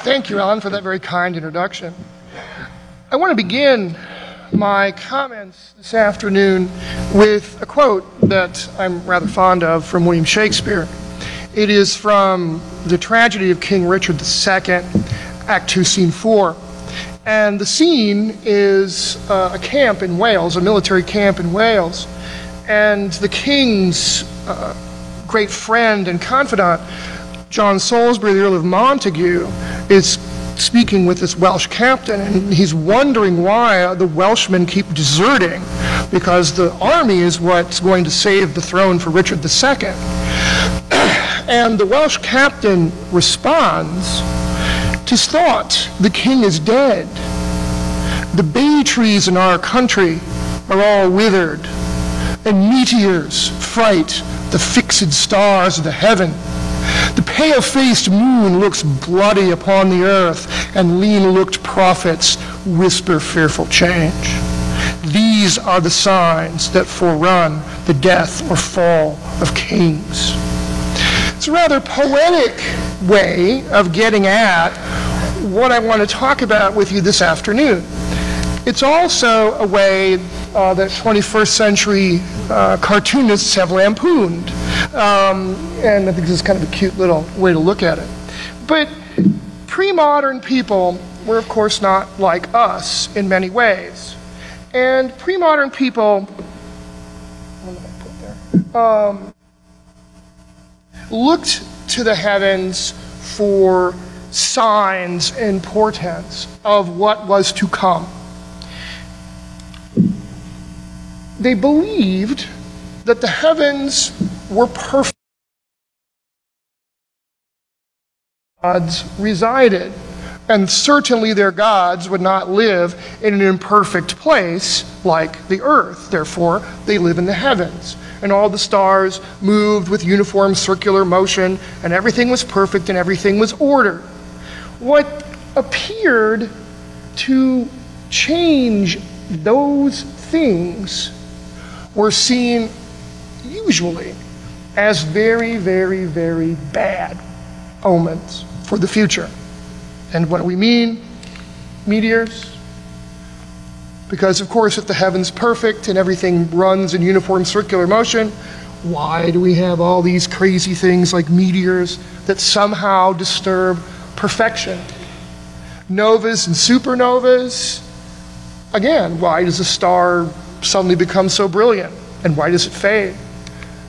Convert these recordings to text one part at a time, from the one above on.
Thank you, Alan, for that very kind introduction. I want to begin my comments this afternoon with a quote that I'm rather fond of from William Shakespeare. It is from the tragedy of King Richard II, Act 2, Scene 4. And the scene is a camp in Wales, a military camp in Wales. And the king's great friend and confidant, John Salisbury, the Earl of Montague, is speaking with this Welsh captain, and he's wondering why the Welshmen keep deserting, because the army is what's going to save the throne for Richard II. And the Welsh captain responds, "'Tis thought the king is dead. The bay trees in our country are all withered, and meteors fright the fixed stars of the heaven. The pale-faced moon looks bloody upon the earth, and lean-looked prophets whisper fearful change. These are the signs that forerun the death or fall of kings." It's a rather poetic way of getting at what I want to talk about with you this afternoon. It's also a way that 21st century cartoonists have lampooned. And I think this is kind of a cute little way to look at it. But pre-modern people were, of course, not like us in many ways. And pre-modern people, what did I put there? Looked to the heavens for signs and portents of what was to come. They believed that the heavens were perfect. Gods resided, and certainly their gods would not live in an imperfect place like the earth. Therefore, they live in the heavens. And all the stars moved with uniform circular motion, and everything was perfect and everything was ordered. What appeared to change those things were seen usually as very, very, very bad omens for the future. And what do we mean? Meteors. Because, of course, if the heaven's perfect and everything runs in uniform circular motion, why do we have all these crazy things like meteors that somehow disturb perfection? Novas and supernovas. Again, why does a star suddenly become so brilliant? And why does it fade?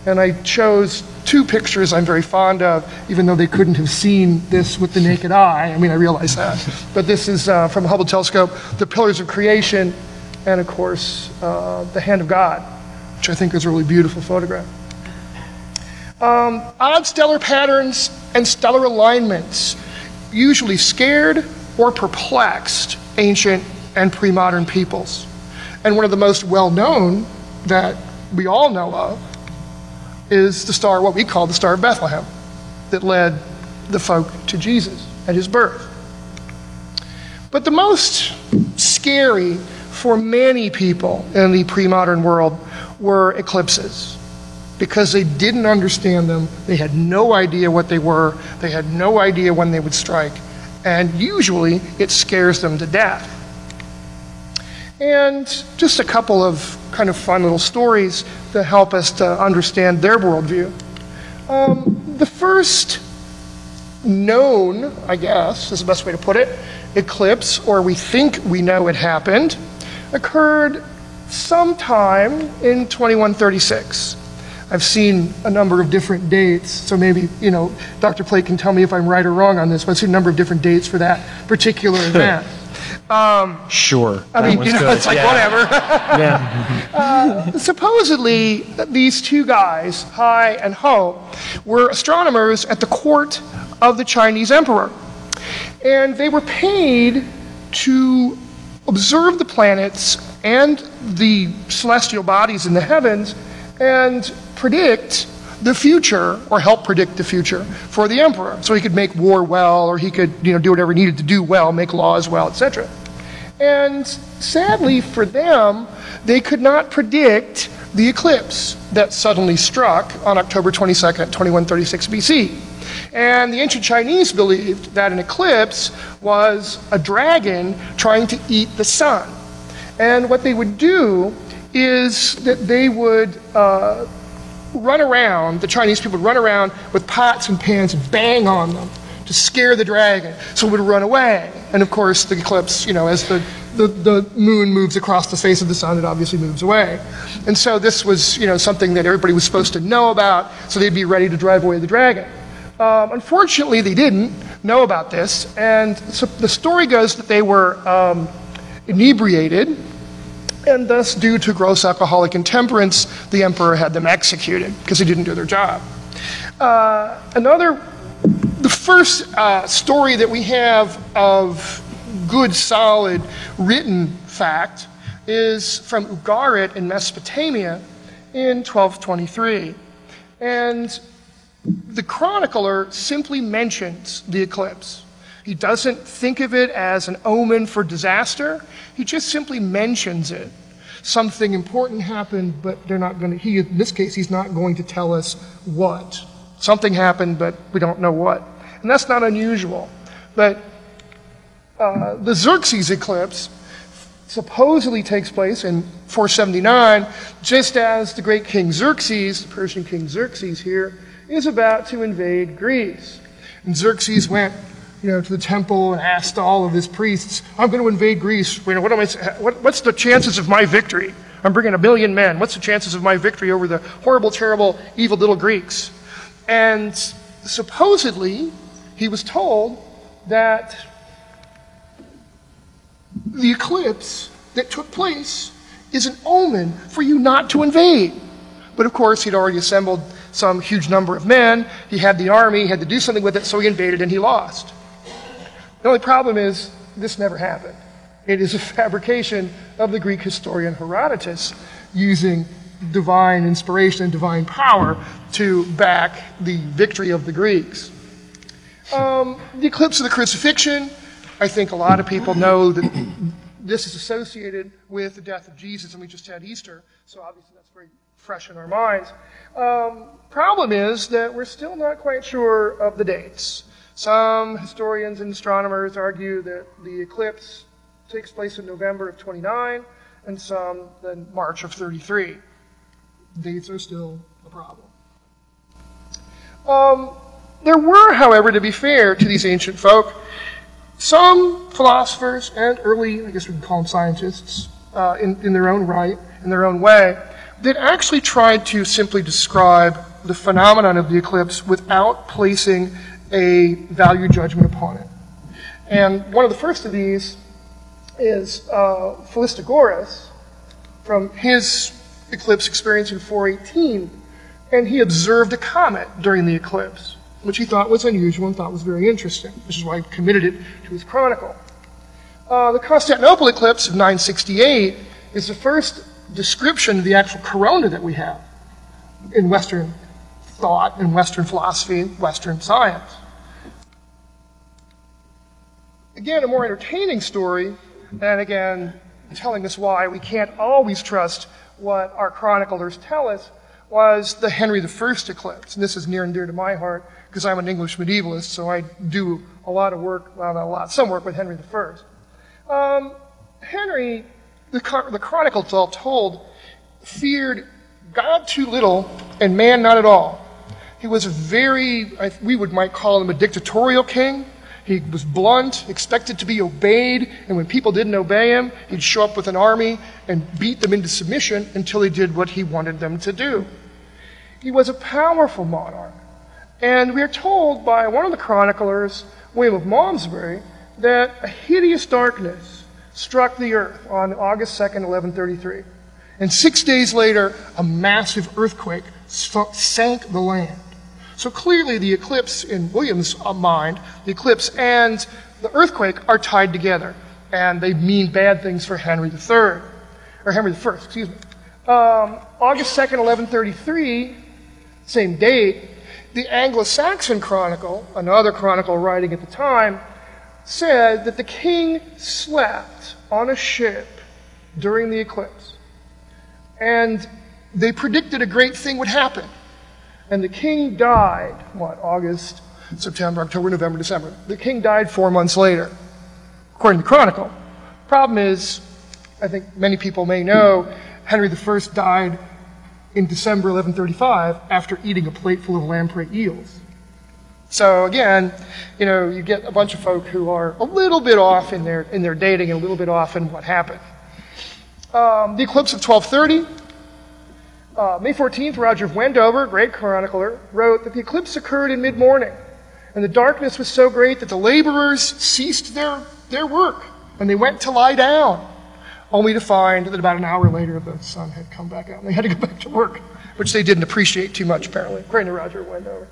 And I chose two pictures I'm very fond of, even though they couldn't have seen this with the naked eye. I mean, I realize that. But this is from the Hubble telescope, the Pillars of Creation, and of course, the Hand of God, which I think is a really beautiful photograph. Odd stellar patterns and stellar alignments usually scared or perplexed ancient and pre-modern peoples. And one of the most well-known that we all know of is the star, what we call the Star of Bethlehem, that led the folk to Jesus at his birth. But the most scary for many people in the pre-modern world were eclipses, because they didn't understand them, they had no idea what they were, they had no idea when they would strike, and usually it scares them to death. And just a couple of kind of fun little stories to help us to understand their worldview. The first known, I guess, is the best way to put it, eclipse, or we think we know it happened, occurred sometime in 2136. I've seen a number of different dates, so maybe, Dr. Plate can tell me if I'm right or wrong on this, but I've seen a number of different dates for that particular event. Sure. I mean, it's like, whatever. Yeah. Supposedly, these two guys, Hai and Ho, were astronomers at the court of the Chinese emperor. And they were paid to observe the planets and the celestial bodies in the heavens and predict the future, or help predict the future for the emperor, so he could make war well, or he could do whatever he needed to do well, make laws well, etc. And sadly for them, they could not predict the eclipse that suddenly struck on October 22nd, 2136 BC. And the ancient Chinese believed that an eclipse was a dragon trying to eat the sun. And what they would do is that they would run around, the Chinese people would run around with pots and pans and bang on them to scare the dragon so it would run away. And of course, the eclipse, as the moon moves across the face of the sun, it obviously moves away. And so this was, something that everybody was supposed to know about, so they'd be ready to drive away the dragon. Unfortunately, they didn't know about this, and so the story goes that they were inebriated, and thus, due to gross alcoholic intemperance, the emperor had them executed because they didn't do their job. The first story that we have of good, solid, written fact is from Ugarit in Mesopotamia in 1223. And the chronicler simply mentions the eclipse. He doesn't think of it as an omen for disaster. He just simply mentions it. Something important happened, but in this case, he's not going to tell us what. Something happened, but we don't know what. And that's not unusual. But the Xerxes eclipse supposedly takes place in 479, just as the great King Xerxes, the Persian King Xerxes here, is about to invade Greece. And Xerxes went to the temple and asked all of his priests, I'm going to invade Greece. What's the chances of my victory? I'm bringing 1 million men. What's the chances of my victory over the horrible, terrible, evil little Greeks? And supposedly, he was told that the eclipse that took place is an omen for you not to invade. But of course, he'd already assembled some huge number of men. He had the army, he had to do something with it, so he invaded and he lost. The only problem is, this never happened. It is a fabrication of the Greek historian Herodotus using divine inspiration and divine power to back the victory of the Greeks. The eclipse of the crucifixion, I think a lot of people know that this is associated with the death of Jesus, and we just had Easter, so obviously that's very fresh in our minds. Problem is that we're still not quite sure of the dates. Some historians and astronomers argue that the eclipse takes place in November of 29, and some in March of 33. Dates are still a problem. There were, however, to be fair to these ancient folk, some philosophers and early, I guess we can call them scientists, in their own right, in their own way, that actually tried to simply describe the phenomenon of the eclipse without placing a value judgment upon it. And one of the first of these is Philostratus, from his eclipse experience in 418, and he observed a comet during the eclipse, which he thought was unusual and thought was very interesting, which is why he committed it to his chronicle. The Constantinople eclipse of 968 is the first description of the actual corona that we have in Western thought, in Western philosophy, Western science. Again, a more entertaining story, and again, telling us why we can't always trust what our chroniclers tell us, was the Henry I eclipse. And this is near and dear to my heart because I'm an English medievalist, so I do a lot of work, well, not a lot, some work with Henry I. Henry, the Chronicle is all told, feared God too little and man not at all. He was might call him a dictatorial king. He was blunt, expected to be obeyed, and when people didn't obey him, he'd show up with an army and beat them into submission until they did what he wanted them to do. He was a powerful monarch. And we are told by one of the chroniclers, William of Malmesbury, that a hideous darkness struck the earth on August 2nd, 1133. And 6 days later, a massive earthquake sank the land. So clearly the eclipse, in William's mind, the eclipse and the earthquake are tied together. And they mean bad things for Henry III. Or Henry I, excuse me. August 2nd, 1133, same date, the Anglo-Saxon Chronicle, another chronicle writing at the time, said that the king slept on a ship during the eclipse. And they predicted a great thing would happen. And the king died, August September, October, November, December. The king died 4 months later, according to the Chronicle. Problem is, I think many people may know, Henry I died in December 1135 after eating a plate full of lamprey eels. So again, you get a bunch of folk who are a little bit off in their dating and a little bit off in what happened. The eclipse of 1230, May 14th, Roger of Wendover, great chronicler, wrote that the eclipse occurred in mid-morning, and the darkness was so great that the laborers ceased their work, and they went to lie down, only to find that about an hour later the sun had come back out, and they had to go back to work, which they didn't appreciate too much, apparently, according to Roger of Wendover.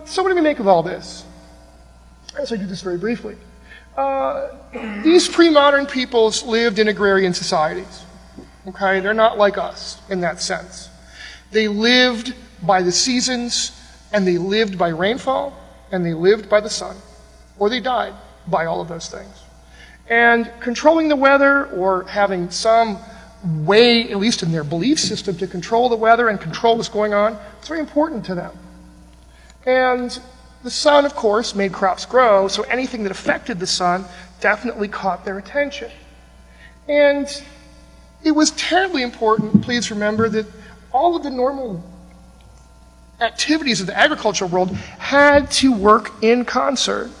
So what do we make of all this? As I do this very briefly. These pre-modern peoples lived in agrarian societies. Okay, they're not like us in that sense. They lived by the seasons, and they lived by rainfall, and they lived by the sun, or they died by all of those things. And controlling the weather, or having some way, at least in their belief system, to control the weather and control what's going on, it's very important to them. And the sun, of course, made crops grow, so anything that affected the sun definitely caught their attention. And it was terribly important, please remember, that all of the normal activities of the agricultural world had to work in concert.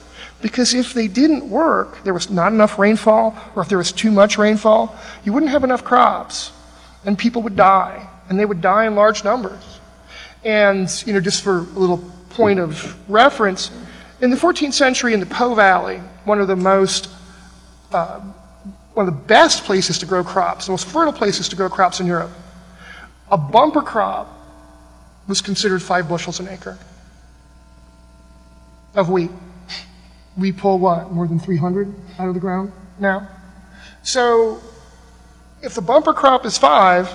Because if they didn't work, there was not enough rainfall, or if there was too much rainfall, you wouldn't have enough crops, and people would die, and they would die in large numbers. And, just for a little point of reference, in the 14th century in the Po Valley, one of the best places to grow crops, the most fertile places to grow crops in Europe, a bumper crop was considered 5 bushels an acre of wheat. We pull what, more than 300 out of the ground now? So if the bumper crop is 5,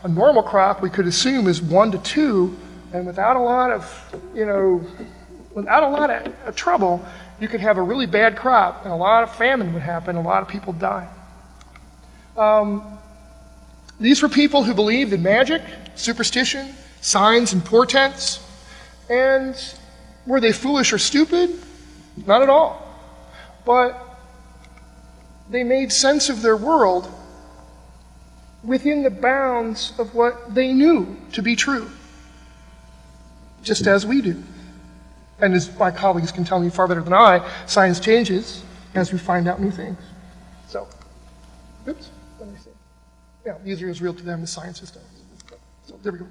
a normal crop we could assume is 1 to 2, and without a lot of trouble, you could have a really bad crop, and a lot of famine would happen, a lot of people die. These were people who believed in magic, superstition, signs, and portents. And were they foolish or stupid? Not at all. But they made sense of their world within the bounds of what they knew to be true, just as we do. And as my colleagues can tell me far better than I, science changes as we find out new things. So, oops, let me see. Yeah, these are as real to them as science is to us. So, there we go.